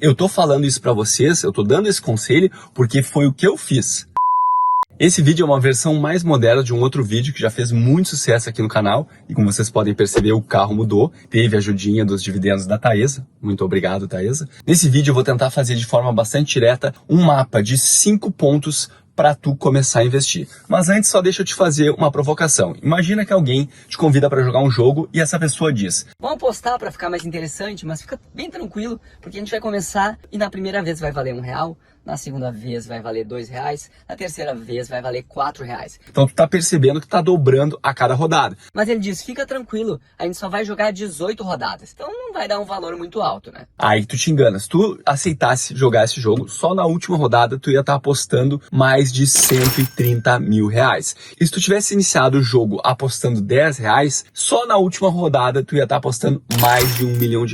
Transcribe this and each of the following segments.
Eu tô falando isso pra vocês, eu tô dando esse conselho porque foi o que eu fiz. Esse vídeo é uma versão mais moderna de um outro vídeo que já fez muito sucesso aqui no canal. E como vocês podem perceber, o carro mudou. Teve a ajudinha dos dividendos da Taesa. Muito obrigado, Taesa. Nesse vídeo eu vou tentar fazer de forma bastante direta um mapa de 5 pontos para tu começar a investir. Mas antes só deixa eu te fazer uma provocação. Imagina que alguém te convida para jogar um jogo e essa pessoa diz: vamos apostar para ficar mais interessante, mas fica bem tranquilo, porque a gente vai começar e na primeira vez vai valer R$1, na segunda vez vai valer R$2, na terceira vez vai valer R$4. Então tu tá percebendo que tá dobrando a cada rodada. Mas ele diz, fica tranquilo, a gente só vai jogar 18 rodadas, então não vai dar um valor muito alto, né? Aí tu te engana. Se tu aceitasse jogar esse jogo, só na última rodada tu ia estar apostando mais de R$130 mil. E se tu tivesse iniciado o jogo apostando R$10, só na última rodada tu ia estar apostando mais de R$1 milhão.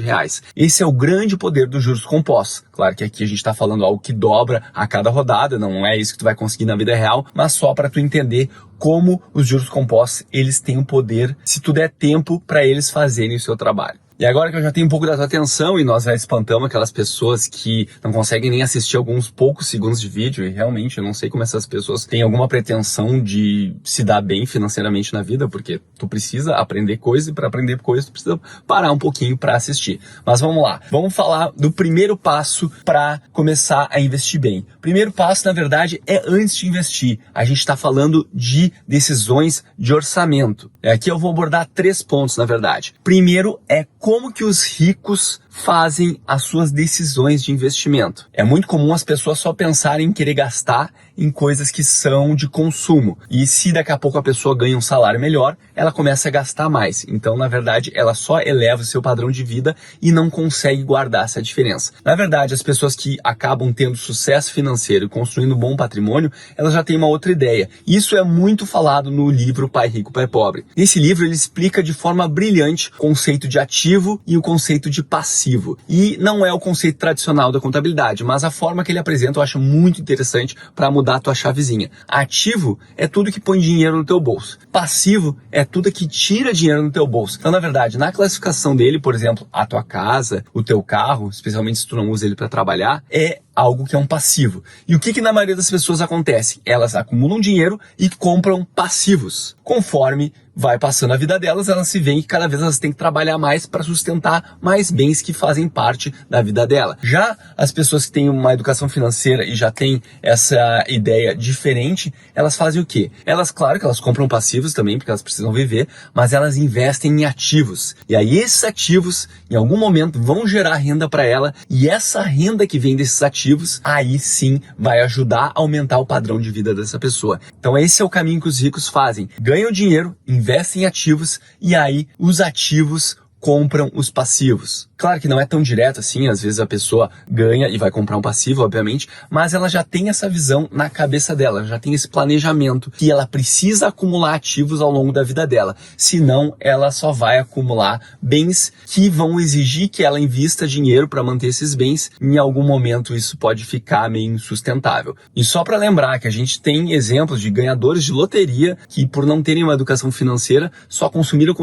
Esse é o grande poder dos juros compostos. Claro que aqui a gente tá falando algo que dobra a cada rodada, não é isso que tu vai conseguir na vida real, mas só para tu entender como os juros compostos, eles têm o poder, se tu der tempo para eles fazerem o seu trabalho. E agora que eu já tenho um pouco da tua atenção e nós já espantamos aquelas pessoas que não conseguem nem assistir alguns poucos segundos de vídeo, e realmente eu não sei como essas pessoas têm alguma pretensão de se dar bem financeiramente na vida, porque tu precisa aprender coisa e para aprender coisa tu precisa parar um pouquinho para assistir. Mas vamos lá, vamos falar do primeiro passo para começar a investir bem. Primeiro passo, na verdade, é antes de investir. A gente está falando de decisões de orçamento. Aqui eu vou abordar 3 pontos, na verdade. Primeiro é como que os ricos fazem as suas decisões de investimento. É muito comum as pessoas só pensarem em querer gastar em coisas que são de consumo. E se daqui a pouco a pessoa ganha um salário melhor, ela começa a gastar mais. Então, na verdade, ela só eleva o seu padrão de vida e não consegue guardar essa diferença. Na verdade, as pessoas que acabam tendo sucesso financeiro e construindo um bom patrimônio, elas já têm uma outra ideia. Isso é muito falado no livro Pai Rico, Pai Pobre. Nesse livro, ele explica de forma brilhante o conceito de ativo e o conceito de passivo. E não é o conceito tradicional da contabilidade, mas a forma que ele apresenta eu acho muito interessante para mudar a tua chavezinha. Ativo é tudo que põe dinheiro no teu bolso. Passivo é tudo que tira dinheiro no teu bolso. Então, na verdade, na classificação dele, por exemplo, a tua casa, o teu carro, especialmente se tu não usa ele para trabalhar, é algo que é um passivo. E o que na maioria das pessoas acontece? Elas acumulam dinheiro e compram passivos. Conforme vai passando a vida delas, elas se veem que cada vez elas têm que trabalhar mais para sustentar mais bens que fazem parte da vida dela. Já as pessoas que têm uma educação financeira e já têm essa ideia diferente, elas fazem o quê? Elas, claro que elas compram passivos também, porque elas precisam viver, mas elas investem em ativos. E aí esses ativos, em algum momento, vão gerar renda para ela, e essa renda que vem desses ativos, aí sim vai ajudar a aumentar o padrão de vida dessa pessoa. Então esse é o caminho que os ricos fazem. Ganham dinheiro, investem em ativos e aí os ativos compram os passivos. Claro que não é tão direto assim, às vezes a pessoa ganha e vai comprar um passivo, obviamente, mas ela já tem essa visão na cabeça dela, já tem esse planejamento que ela precisa acumular ativos ao longo da vida dela, senão ela só vai acumular bens que vão exigir que ela invista dinheiro para manter esses bens, e em algum momento isso pode ficar meio insustentável. E só para lembrar que a gente tem exemplos de ganhadores de loteria que por não terem uma educação financeira, só consumiram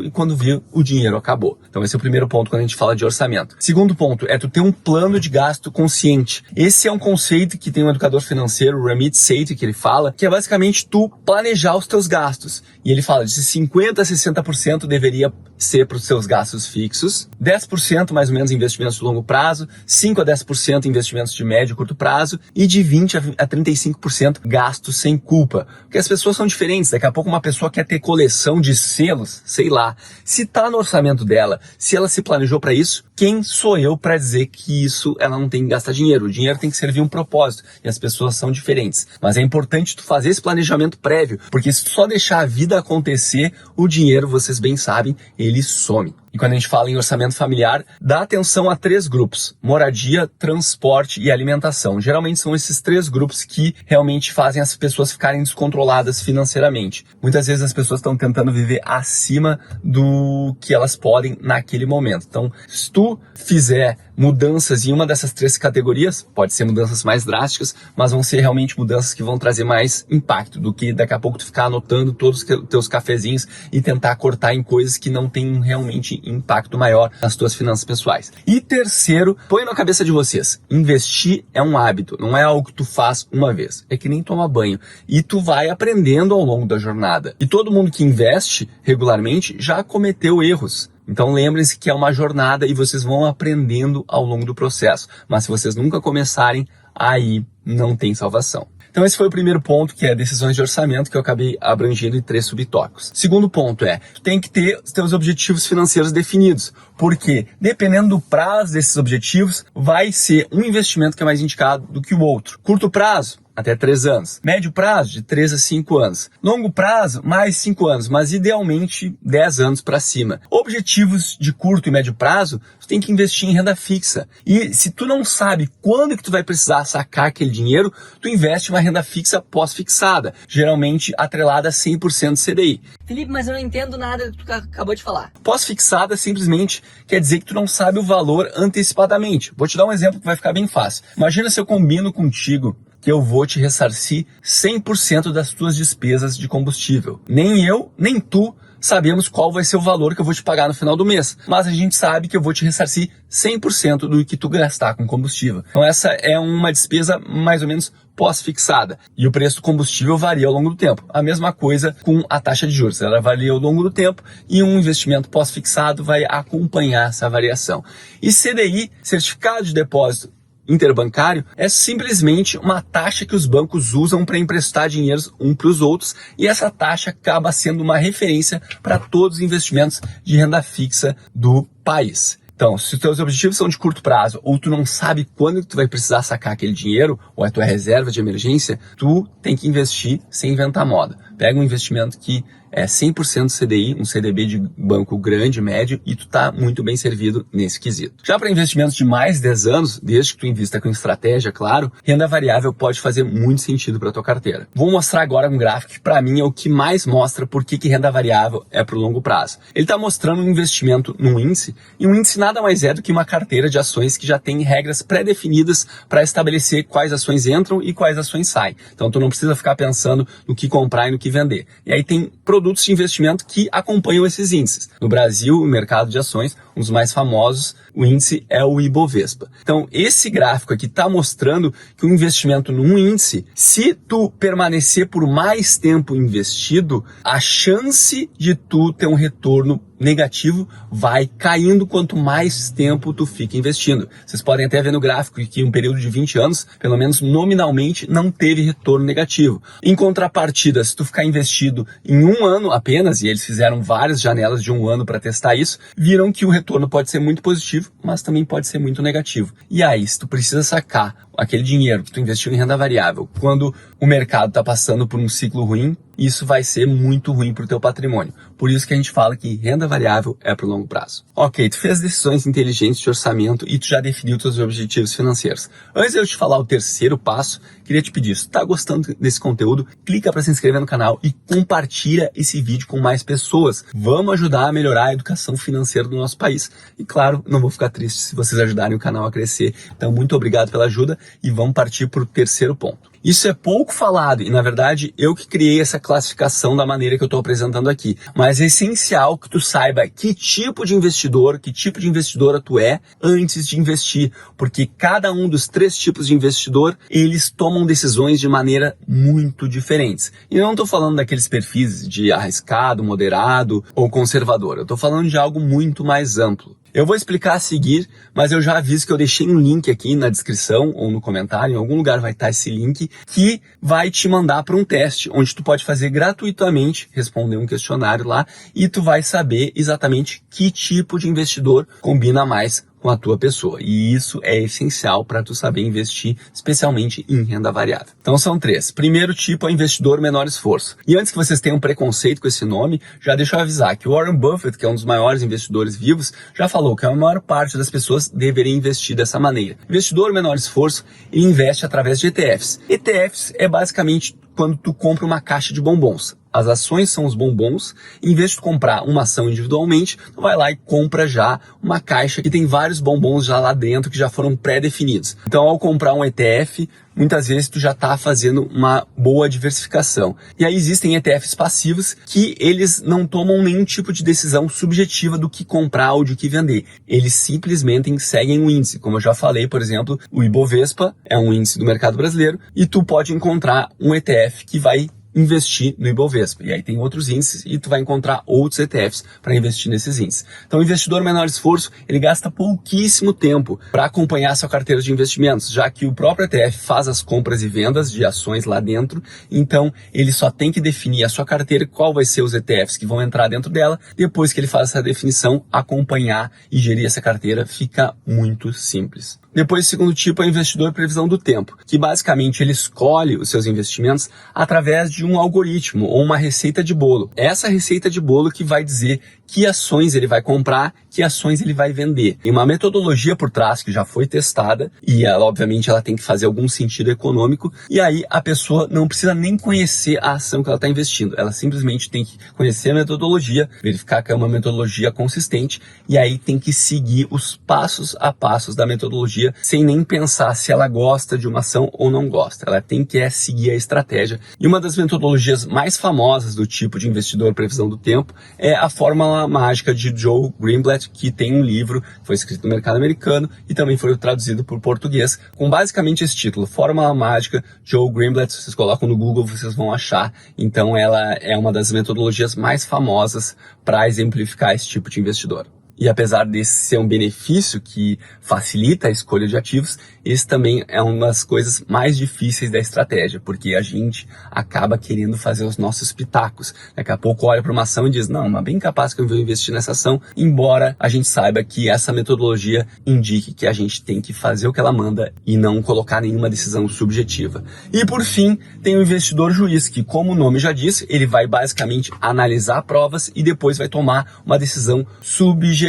e quando viu o dinheiro acabou. Então esse é o primeiro ponto quando a gente fala de orçamento. Segundo ponto é tu ter um plano de gasto consciente. Esse é um conceito que tem um educador financeiro, Ramit Sethi, que ele fala, que é basicamente tu planejar os teus gastos. E ele fala de 50% a 60% deveria ser para os seus gastos fixos, 10% mais ou menos investimentos de longo prazo, 5% a 10% investimentos de médio e curto prazo e de 20% a 35% gastos sem culpa. Porque as pessoas são diferentes. Daqui a pouco uma pessoa quer ter coleção de selos, sei lá. Se tá no orçamento dela, se ela se planejou para isso, quem sou eu para dizer que isso ela não tem que gastar dinheiro? O dinheiro tem que servir um propósito e as pessoas são diferentes. Mas é importante tu fazer esse planejamento prévio, porque se tu só deixar a vida acontecer, o dinheiro, vocês bem sabem, ele some. E quando a gente fala em orçamento familiar, dá atenção a 3 grupos: moradia, transporte e alimentação. Geralmente são esses 3 grupos que realmente fazem as pessoas ficarem descontroladas financeiramente. Muitas vezes as pessoas estão tentando viver acima do que elas podem naquele momento. Então, se tu tu fizer mudanças em uma dessas 3 categorias, pode ser mudanças mais drásticas, mas vão ser realmente mudanças que vão trazer mais impacto do que daqui a pouco tu ficar anotando todos os teus cafezinhos e tentar cortar em coisas que não têm realmente impacto maior nas tuas finanças pessoais. E terceiro, põe na cabeça de vocês, investir é um hábito, não é algo que tu faz uma vez, é que nem tomar banho, e tu vai aprendendo ao longo da jornada. E todo mundo que investe regularmente já cometeu erros. Então lembrem-se que é uma jornada e vocês vão aprendendo ao longo do processo. Mas se vocês nunca começarem, aí não tem salvação. Então esse foi o primeiro ponto, que é decisões de orçamento, que eu acabei abrangendo em 3 subtópicos. Segundo ponto é, tu tem que ter os teus objetivos financeiros definidos. Porque, dependendo do prazo desses objetivos, vai ser um investimento que é mais indicado do que o outro. Curto prazo, até 3 anos. Médio prazo, de 3 a 5 anos. Longo prazo, mais 5 anos, mas idealmente 10 anos para cima. Objetivos de curto e médio prazo, tu tem que investir em renda fixa. E se tu não sabe quando que tu vai precisar sacar aquele dinheiro, tu investe em uma renda fixa pós-fixada, geralmente atrelada a 100% CDI. Felipe, mas eu não entendo nada do que tu acabou de falar. Pós-fixada simplesmente quer dizer que tu não sabe o valor antecipadamente. Vou te dar um exemplo que vai ficar bem fácil. Imagina se eu combino contigo que eu vou te ressarcir 100% das tuas despesas de combustível. Nem eu, nem tu sabemos qual vai ser o valor que eu vou te pagar no final do mês, mas a gente sabe que eu vou te ressarcir 100% do que tu gastar com combustível. Então essa é uma despesa mais ou menos pós-fixada. E o preço do combustível varia ao longo do tempo. A mesma coisa com a taxa de juros. Ela varia ao longo do tempo e um investimento pós-fixado vai acompanhar essa variação. E CDI, Certificado de Depósito Interbancário, é simplesmente uma taxa que os bancos usam para emprestar dinheiro um para os outros, e essa taxa acaba sendo uma referência para todos os investimentos de renda fixa do país. Então, se os teus objetivos são de curto prazo, ou tu não sabe quando tu vai precisar sacar aquele dinheiro, ou é a tua reserva de emergência, tu tem que investir sem inventar moda. Pega um investimento que é 100% CDI, um CDB de banco grande, médio, e tu tá muito bem servido nesse quesito. Já para investimentos de mais de 10 anos, desde que tu invista com estratégia, claro, renda variável pode fazer muito sentido para tua carteira. Vou mostrar agora um gráfico que para mim é o que mais mostra por que renda variável é para o longo prazo. Ele está mostrando um investimento num índice, e um índice nada mais é do que uma carteira de ações que já tem regras pré-definidas para estabelecer quais ações entram e quais ações saem. Então tu não precisa ficar pensando no que comprar e no que vender. E aí tem produtos de investimento que acompanham esses índices. No Brasil, o mercado de ações, um dos mais famosos, o índice é o Ibovespa. Então, esse gráfico aqui está mostrando que o investimento num índice, se tu permanecer por mais tempo investido, a chance de tu ter um retorno negativo vai caindo quanto mais tempo tu fica investindo. Vocês podem até ver no gráfico que um período de 20 anos, pelo menos nominalmente, não teve retorno negativo. Em contrapartida, se tu ficar investido em um ano apenas, e eles fizeram várias janelas de um ano para testar isso, viram que o retorno pode ser muito positivo, mas também pode ser muito negativo. E aí, se tu precisa sacar aquele dinheiro que tu investiu em renda variável, quando o mercado está passando por um ciclo ruim, isso vai ser muito ruim para o teu patrimônio. Por isso que a gente fala que renda variável é para o longo prazo. Ok, tu fez decisões inteligentes de orçamento e tu já definiu teus objetivos financeiros. Antes de eu te falar o terceiro passo, queria te pedir, se tu tá gostando desse conteúdo, clica para se inscrever no canal e compartilha esse vídeo com mais pessoas. Vamos ajudar a melhorar a educação financeira do nosso país. E claro, não vou ficar triste se vocês ajudarem o canal a crescer. Então, muito obrigado pela ajuda e vamos partir para o terceiro ponto. Isso é pouco falado e, na verdade, eu que criei essa classificação da maneira que eu estou apresentando aqui. Mas é essencial que tu saiba que tipo de investidora tu é antes de investir. Porque cada um dos 3 tipos de investidor, eles tomam decisões de maneira muito diferentes. E eu não estou falando daqueles perfis de arriscado, moderado ou conservador. Eu estou falando de algo muito mais amplo. Eu vou explicar a seguir, mas eu já aviso que eu deixei um link aqui na descrição ou no comentário, em algum lugar vai estar esse link, que vai te mandar para um teste, onde tu pode fazer gratuitamente, responder um questionário lá, e tu vai saber exatamente que tipo de investidor combina mais com a tua pessoa. E isso é essencial para tu saber investir, especialmente em renda variável. Então são 3. Primeiro tipo é investidor menor esforço. E antes que vocês tenham preconceito com esse nome, já deixa eu avisar que o Warren Buffett, que é um dos maiores investidores vivos, já falou que a maior parte das pessoas deveria investir dessa maneira. Investidor menor esforço, ele investe através de ETFs. ETFs é basicamente quando tu compra uma caixa de bombons. As ações são os bombons. Em vez de tu comprar uma ação individualmente, tu vai lá e compra já uma caixa que tem vários bombons já lá dentro que já foram pré-definidos. Então, ao comprar um ETF, muitas vezes tu já está fazendo uma boa diversificação. E aí existem ETFs passivos que eles não tomam nenhum tipo de decisão subjetiva do que comprar ou de que vender. Eles simplesmente seguem o índice. Como eu já falei, por exemplo, o Ibovespa é um índice do mercado brasileiro e tu pode encontrar um ETF que vai investir no Ibovespa. E aí tem outros índices e tu vai encontrar outros ETFs para investir nesses índices. Então o investidor menor esforço, ele gasta pouquíssimo tempo para acompanhar sua carteira de investimentos, já que o próprio ETF faz as compras e vendas de ações lá dentro, então ele só tem que definir a sua carteira e qual vai ser os ETFs que vão entrar dentro dela. Depois que ele faz essa definição, acompanhar e gerir essa carteira fica muito simples. Depois, o segundo tipo é o investidor previsão do tempo, que basicamente ele escolhe os seus investimentos através de um algoritmo ou uma receita de bolo. Essa receita de bolo que vai dizer que ações ele vai comprar, que ações ele vai vender. Tem uma metodologia por trás que já foi testada e ela, obviamente, ela tem que fazer algum sentido econômico e aí a pessoa não precisa nem conhecer a ação que ela está investindo. Ela simplesmente tem que conhecer a metodologia, verificar que é uma metodologia consistente e aí tem que seguir os passos a passos da metodologia sem nem pensar se ela gosta de uma ação ou não gosta. Ela tem que seguir a estratégia. E uma das metodologias mais famosas do tipo de investidor previsão do tempo é a fórmula mágica de Joe Greenblatt, que tem um livro que foi escrito no mercado americano e também foi traduzido por português, com basicamente esse título, Fórmula Mágica Joe Greenblatt. Se vocês colocam no Google, vocês vão achar. Então ela é uma das metodologias mais famosas para exemplificar esse tipo de investidor. E apesar desse ser um benefício que facilita a escolha de ativos, esse também é uma das coisas mais difíceis da estratégia, porque a gente acaba querendo fazer os nossos pitacos. Daqui a pouco olha para uma ação e diz, não, mas bem capaz que eu vou investir nessa ação, embora a gente saiba que essa metodologia indique que a gente tem que fazer o que ela manda e não colocar nenhuma decisão subjetiva. E por fim, tem o investidor juiz, que como o nome já diz, ele vai basicamente analisar provas e depois vai tomar uma decisão subjetiva.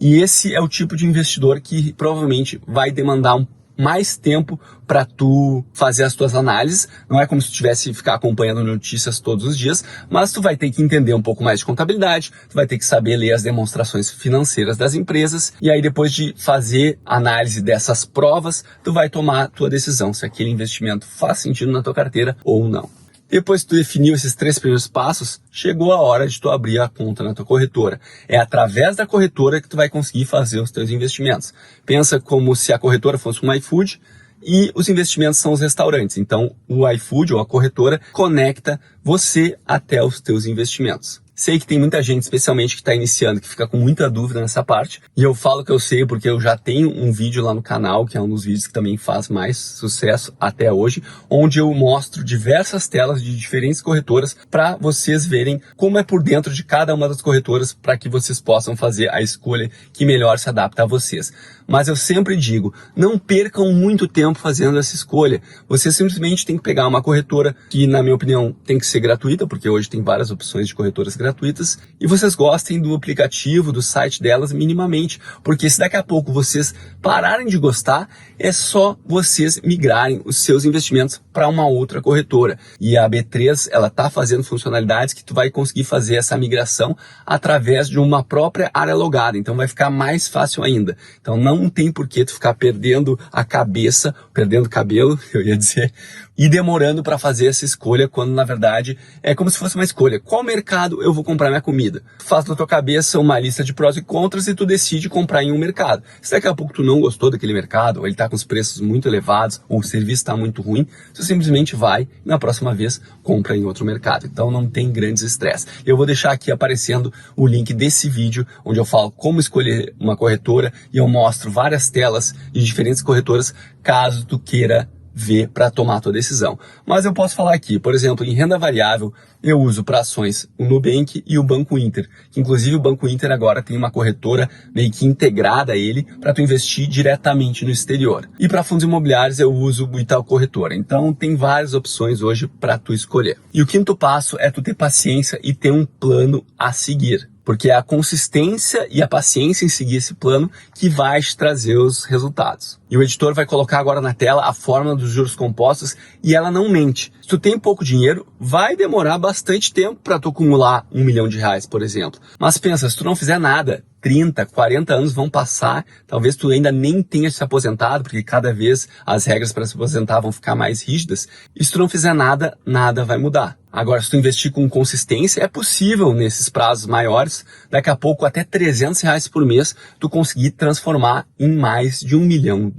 E esse é o tipo de investidor que provavelmente vai demandar mais tempo para tu fazer as tuas análises. Não é como se tu tivesse que ficar acompanhando notícias todos os dias, mas tu vai ter que entender um pouco mais de contabilidade, tu vai ter que saber ler as demonstrações financeiras das empresas, e aí depois de fazer análise dessas provas, tu vai tomar a tua decisão se aquele investimento faz sentido na tua carteira ou não. Depois que tu definiu esses 3 primeiros passos, chegou a hora de tu abrir a conta na tua corretora. É através da corretora que tu vai conseguir fazer os teus investimentos. Pensa como se a corretora fosse um iFood e os investimentos são os restaurantes. Então, o iFood ou a corretora conecta você até os teus investimentos. Sei que tem muita gente, especialmente que está iniciando, que fica com muita dúvida nessa parte. E eu falo que eu sei porque eu já tenho um vídeo lá no canal, que é um dos vídeos que também faz mais sucesso até hoje, onde eu mostro diversas telas de diferentes corretoras para vocês verem como é por dentro de cada uma das corretoras para que vocês possam fazer a escolha que melhor se adapta a vocês. Mas eu sempre digo, não percam muito tempo fazendo essa escolha. Você simplesmente tem que pegar uma corretora que, na minha opinião, tem que ser gratuita, porque hoje tem várias opções de corretoras gratuitas, e vocês gostem do aplicativo, do site delas minimamente, porque se daqui a pouco vocês pararem de gostar, é só vocês migrarem os seus investimentos para uma outra corretora. E a B3, ela tá fazendo funcionalidades que tu vai conseguir fazer essa migração através de uma própria área logada, então vai ficar mais fácil ainda. Então não tem por que tu ficar perdendo a cabeça, perdendo cabelo, eu ia dizer, e demorando para fazer essa escolha, quando na verdade é como se fosse uma escolha. Qual mercado eu vou comprar minha comida? Tu faz na tua cabeça uma lista de prós e contras e tu decide comprar em um mercado. Se daqui a pouco tu não gostou daquele mercado, ou ele tá com os preços muito elevados, ou o serviço está muito ruim, tu simplesmente vai e na próxima vez compra em outro mercado. Então não tem grandes estresses. Eu vou deixar aqui aparecendo o link desse vídeo, onde eu falo como escolher uma corretora e eu mostro várias telas de diferentes corretoras, caso tu queira ver para tomar a tua decisão. Mas eu posso falar aqui, por exemplo, em renda variável, eu uso para ações o Nubank e o Banco Inter, que inclusive o Banco Inter agora tem uma corretora meio que integrada a ele para tu investir diretamente no exterior. E para fundos imobiliários eu uso o Itaú Corretora. Então tem várias opções hoje para tu escolher. E o quinto passo é tu ter paciência e ter um plano a seguir. Porque é a consistência e a paciência em seguir esse plano que vai te trazer os resultados. E o editor vai colocar agora na tela a fórmula dos juros compostos e ela não mente. Se tu tem pouco dinheiro, vai demorar bastante tempo para tu acumular R$1 milhão, por exemplo. Mas pensa, se tu não fizer nada, 30, 40 anos vão passar, talvez tu ainda nem tenha se aposentado, porque cada vez as regras para se aposentar vão ficar mais rígidas. E se tu não fizer nada, nada vai mudar. Agora, se tu investir com consistência, é possível nesses prazos maiores, daqui a pouco até R$300 por mês, tu conseguir transformar em mais de R$1 milhão.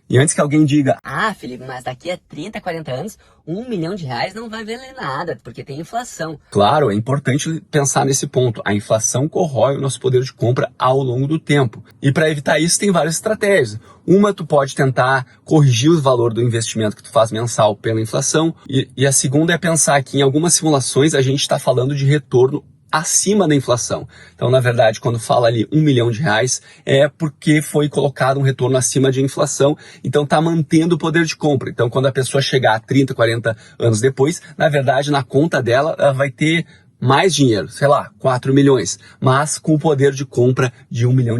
E antes que alguém diga, ah, Felipe, mas daqui a 30, 40 anos, R$1 milhão não vai valer nada, porque tem inflação. Claro, é importante pensar nesse ponto. A inflação corrói o nosso poder de compra ao longo do tempo. E para evitar isso, tem várias estratégias. Uma, tu pode tentar corrigir o valor do investimento que tu faz mensal pela inflação. E a segunda é pensar que em algumas simulações a gente está falando de retorno acima da inflação. Então, na verdade, quando fala ali R$1 milhão, é porque foi colocado um retorno acima de inflação, então está mantendo o poder de compra. Então, quando a pessoa chegar a 30, 40 anos depois, na verdade, na conta dela, ela vai ter mais dinheiro, sei lá, 4 milhões, mas com o poder de compra de R$1 milhão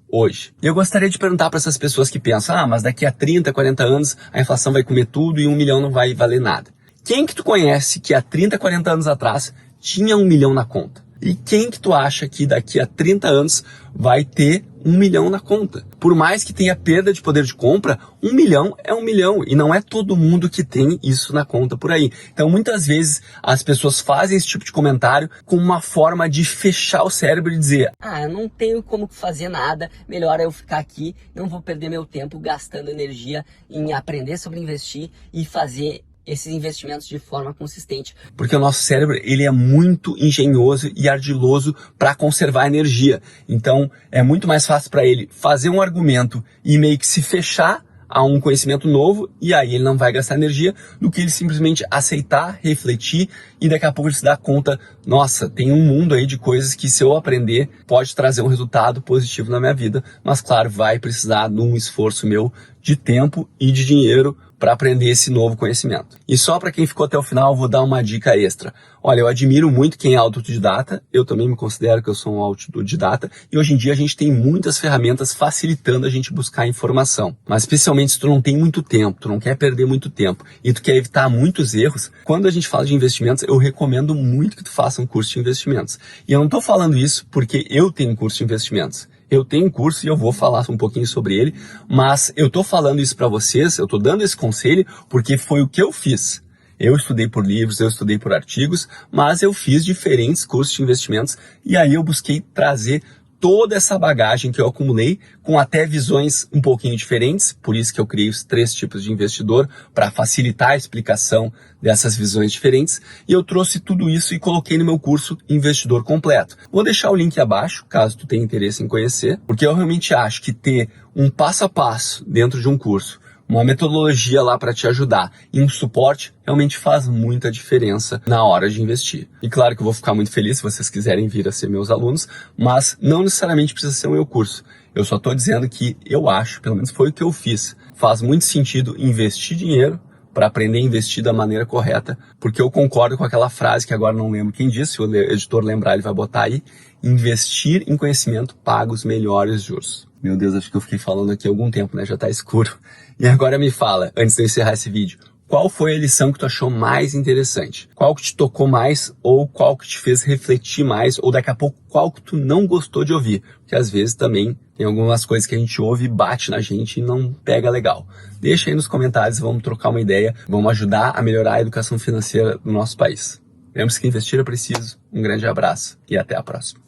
hoje. E eu gostaria de perguntar para essas pessoas que pensam, mas daqui a 30, 40 anos a inflação vai comer tudo e R$1 milhão não vai valer nada. Quem que tu conhece que há 30, 40 anos atrás tinha R$1 milhão na conta? E quem que tu acha que daqui a 30 anos vai ter R$1 milhão na conta? Por mais que tenha perda de poder de compra, R$1 milhão é R$1 milhão. E não é todo mundo que tem isso na conta por aí. Então, muitas vezes, as pessoas fazem esse tipo de comentário com uma forma de fechar o cérebro e dizer, eu não tenho como fazer nada, melhor eu ficar aqui, não vou perder meu tempo gastando energia em aprender sobre investir e fazer esses investimentos de forma consistente. Porque o nosso cérebro, ele é muito engenhoso e ardiloso para conservar energia. Então, é muito mais fácil para ele fazer um argumento e meio que se fechar a um conhecimento novo, e aí ele não vai gastar energia, do que ele simplesmente aceitar, refletir, e daqui a pouco ele se dá conta, nossa, tem um mundo aí de coisas que se eu aprender, pode trazer um resultado positivo na minha vida, mas claro, vai precisar de um esforço meu de tempo e de dinheiro para aprender esse novo conhecimento. E só para quem ficou até o final, eu vou dar uma dica extra. Olha, eu admiro muito quem é autodidata, eu também me considero que eu sou um autodidata, e hoje em dia a gente tem muitas ferramentas facilitando a gente buscar informação. Mas especialmente se tu não tem muito tempo, tu não quer perder muito tempo, e tu quer evitar muitos erros, quando a gente fala de investimentos, eu recomendo muito que tu faça um curso de investimentos. E eu não estou falando isso porque eu tenho um curso de investimentos. Eu tenho um curso e eu vou falar um pouquinho sobre ele, mas eu estou falando isso para vocês, eu estou dando esse conselho porque foi o que eu fiz. Eu estudei por livros, eu estudei por artigos, mas eu fiz diferentes cursos de investimentos e aí eu busquei trazer toda essa bagagem que eu acumulei com até visões um pouquinho diferentes, por isso que eu criei os 3 tipos de investidor para facilitar a explicação dessas visões diferentes, e eu trouxe tudo isso e coloquei no meu curso Investidor Completo. Vou deixar o link abaixo, caso tu tenha interesse em conhecer, porque eu realmente acho que ter um passo a passo dentro de um curso, uma metodologia lá para te ajudar e um suporte realmente faz muita diferença na hora de investir. E claro que eu vou ficar muito feliz se vocês quiserem vir a ser meus alunos, mas não necessariamente precisa ser o meu curso. Eu só estou dizendo que eu acho, pelo menos foi o que eu fiz, faz muito sentido investir dinheiro para aprender a investir da maneira correta, porque eu concordo com aquela frase que agora não lembro quem disse, se o editor lembrar ele vai botar aí, investir em conhecimento paga os melhores juros. Meu Deus, acho que eu fiquei falando aqui há algum tempo, né? Já tá escuro. E agora me fala, antes de eu encerrar esse vídeo, qual foi a lição que tu achou mais interessante? Qual que te tocou mais ou qual que te fez refletir mais? Ou daqui a pouco, qual que tu não gostou de ouvir? Porque às vezes também tem algumas coisas que a gente ouve e bate na gente e não pega legal. Deixa aí nos comentários, vamos trocar uma ideia, vamos ajudar a melhorar a educação financeira do nosso país. Lembre-se que investir é preciso. Um grande abraço e até a próxima.